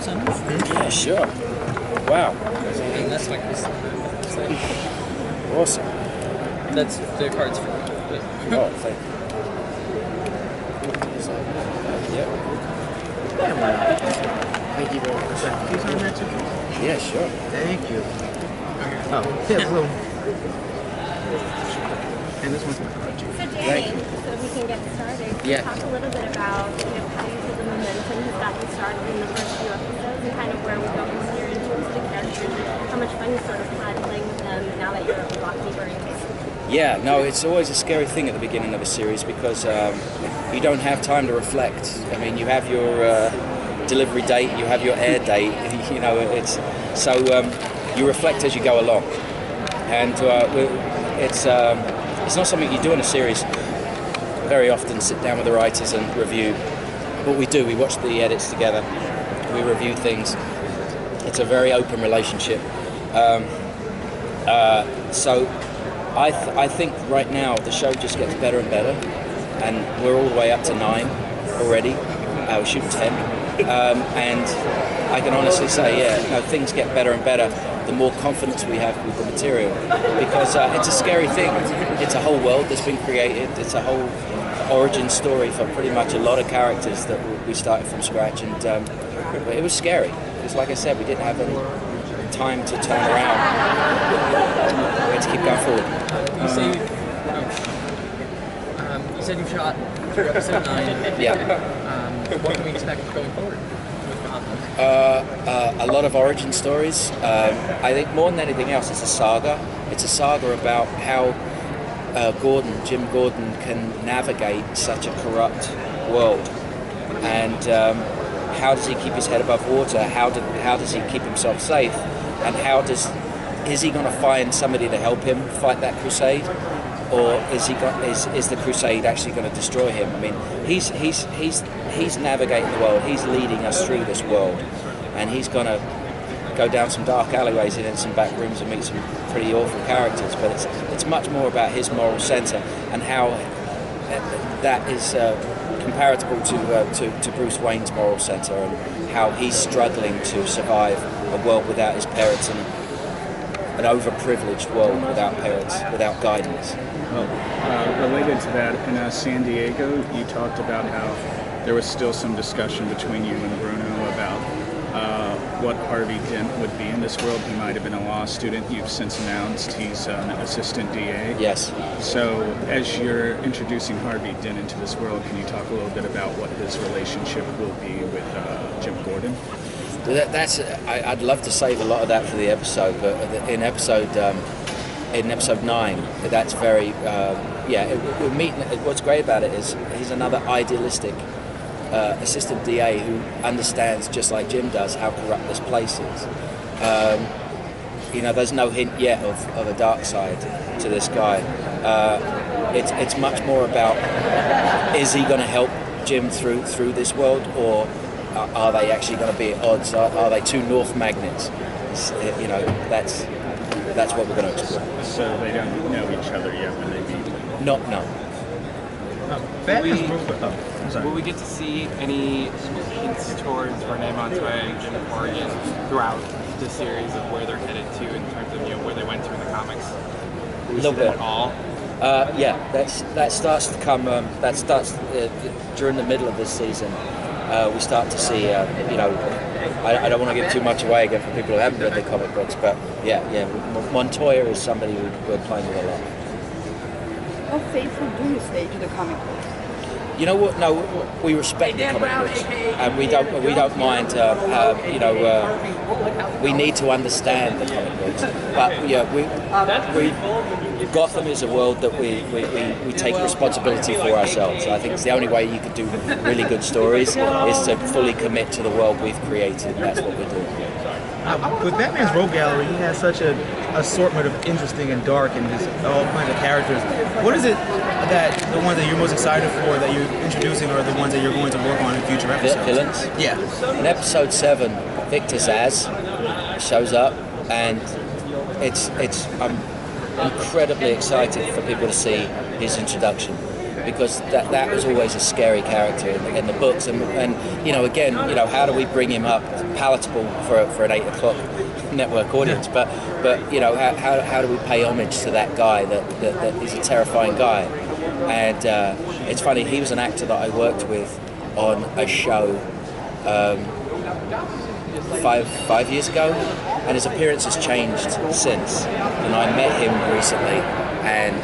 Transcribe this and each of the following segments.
sentence? Yeah, sure. Wow. And that's like this. Awesome. That's the cards for me. Oh, thank you. So, yeah. Thank you very much. Can you sign that too? Yeah, sure. Thank you. Oh, yeah, hello. And this one's my card too. So Danny, so we can get started, can you talk a little bit about how you feel the momentum has gotten started in the first few episodes and kind of where we go from here in terms of the characters and how much fun you sort of had playing with them now that you're a lot deeper into it? Yeah, no, it's always a scary thing at the beginning of a series because you don't have time to reflect. I mean, you have your delivery date, you have your air date, you know, it's so you reflect as you go along, and it's not something you do in a series very often. Sit down with the writers and review. What we do, we watch the edits together, we review things. It's a very open relationship. So I think right now the show just gets better and better, and we're all the way up to 9 already. We're shooting 10, and I can honestly say, things get better and better the more confidence we have with the material, because it's a scary thing. It's a whole world that's been created. It's a whole origin story for pretty much a lot of characters that we started from scratch, and it was scary because, like I said, we didn't have any time to turn around. We had to keep going forward. You said you shot through episode 9. Yeah. What can we expect going forward with Gotham? A lot of origin stories. I think more than anything else, it's a saga. It's a saga about how Jim Gordon, can navigate such a corrupt world, and how does he keep his head above water? How does he keep himself safe? And is he going to find somebody to help him fight that crusade, or is the crusade actually going to destroy him? I mean, he's navigating the world. He's leading us through this world, and he's going to go down some dark alleyways and in some back rooms and meet some pretty awful characters. But it's much more about his moral centre and how that is comparable to Bruce Wayne's moral centre, and how he's struggling to survive a world without his parents and an overprivileged world without parents, without guidance. Related to that, in San Diego, you talked about how there was still some discussion between you and Bruno about what Harvey Dent would be in this world. He might have been a law student. You've since announced he's an assistant DA. Yes. So as you're introducing Harvey Dent into this world, can you talk a little bit about what his relationship will be with Jim Gordon? I'd love to save a lot of that for the episode, but in episode 9, that's very we'll meet. What's great about it is he's another idealistic assistant DA who understands, just like Jim does, how corrupt this place is. There's no hint yet of a dark side to this guy. It's much more about, is he going to help Jim through this world, or are they actually going to be at odds? Are they two north magnets? That's what we're going to explore. So they don't know each other yet when they meet? No. Will we get to see any hints towards Renee Montoya and Jim Corrigan throughout the series of where they're headed to in terms of where they went to in the comics? A little bit. At all? That starts to come. That starts during the middle of this season. We start to see. I don't want to give too much away again for people who haven't read the comic books, but Montoya is somebody we're playing with a lot. How faithful do you stay to the comic books? You know what? No, we respect the comic books, and we don't mind. We need to understand the comic books, but Gotham is a world that we take responsibility for ourselves. I think it's the only way you can do really good stories is to fully commit to the world we've created, and that's what we're doing. With Batman's Rogue Gallery, he has such an assortment of interesting and dark and just all kinds of characters. What is it that the ones that you're most excited for that you're introducing are the ones that you're going to work on in future episodes? Villains? Yeah. In episode 7, Victor Zsasz shows up, and I'm incredibly excited for people to see his introduction. because that was always a scary character in the books, and you know, again, you know, how do we bring him up palatable for an 8 o'clock network audience? But you know, how do we pay homage to that guy that is a terrifying guy? And it's funny, he was an actor that I worked with on a show 5 years ago, and his appearance has changed since. And I met him recently, and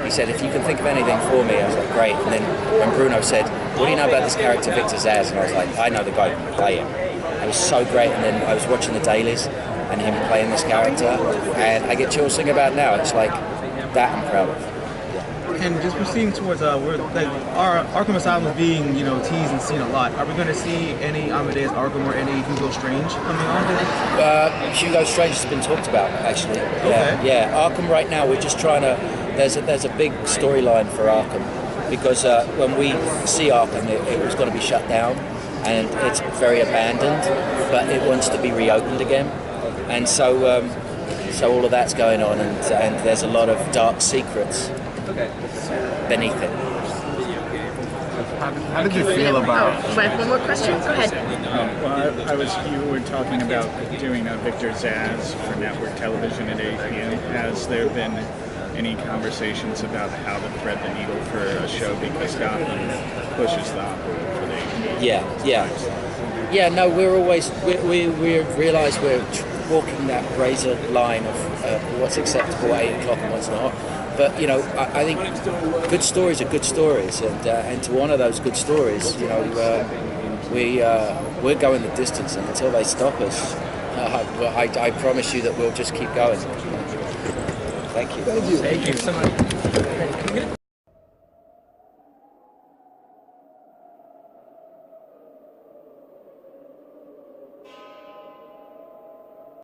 he said, if you can think of anything for me. I was like, great. And then when Bruno said, what do you know about this character Victor Zsasz? And I was like, I know the guy who can play him. It was so great. And then I was watching the dailies and him playing this character, and I get chills thinking about it now. It's like that I'm proud of. And just proceeding towards our Arkham Asylum is being, you know, teased and seen a lot. Are we going to see any Amadeus Arkham or any Hugo Strange coming on? Hugo Strange has been talked about, actually. Okay. Yeah. Arkham right now, we're just trying to. There's a big storyline for Arkham, because when we see Arkham, it was going to be shut down, and it's very abandoned, but it wants to be reopened again, and so all of that's going on, and there's a lot of dark secrets beneath it. How did you feel about? One more question? Go ahead. Well, you were talking about doing Victor Zsasz for network television at 8 p.m. Has there been any conversations about how to thread the needle for a show, because Gotham pushes the envelope for the Yeah. No, we realise we're walking that razor line of what's acceptable at 8 o'clock and what's not. But you know, I think good stories are good stories, and to honour those good stories, you know, we're going the distance, and until they stop us, I promise you that we'll just keep going. Thank you. Thank you so much.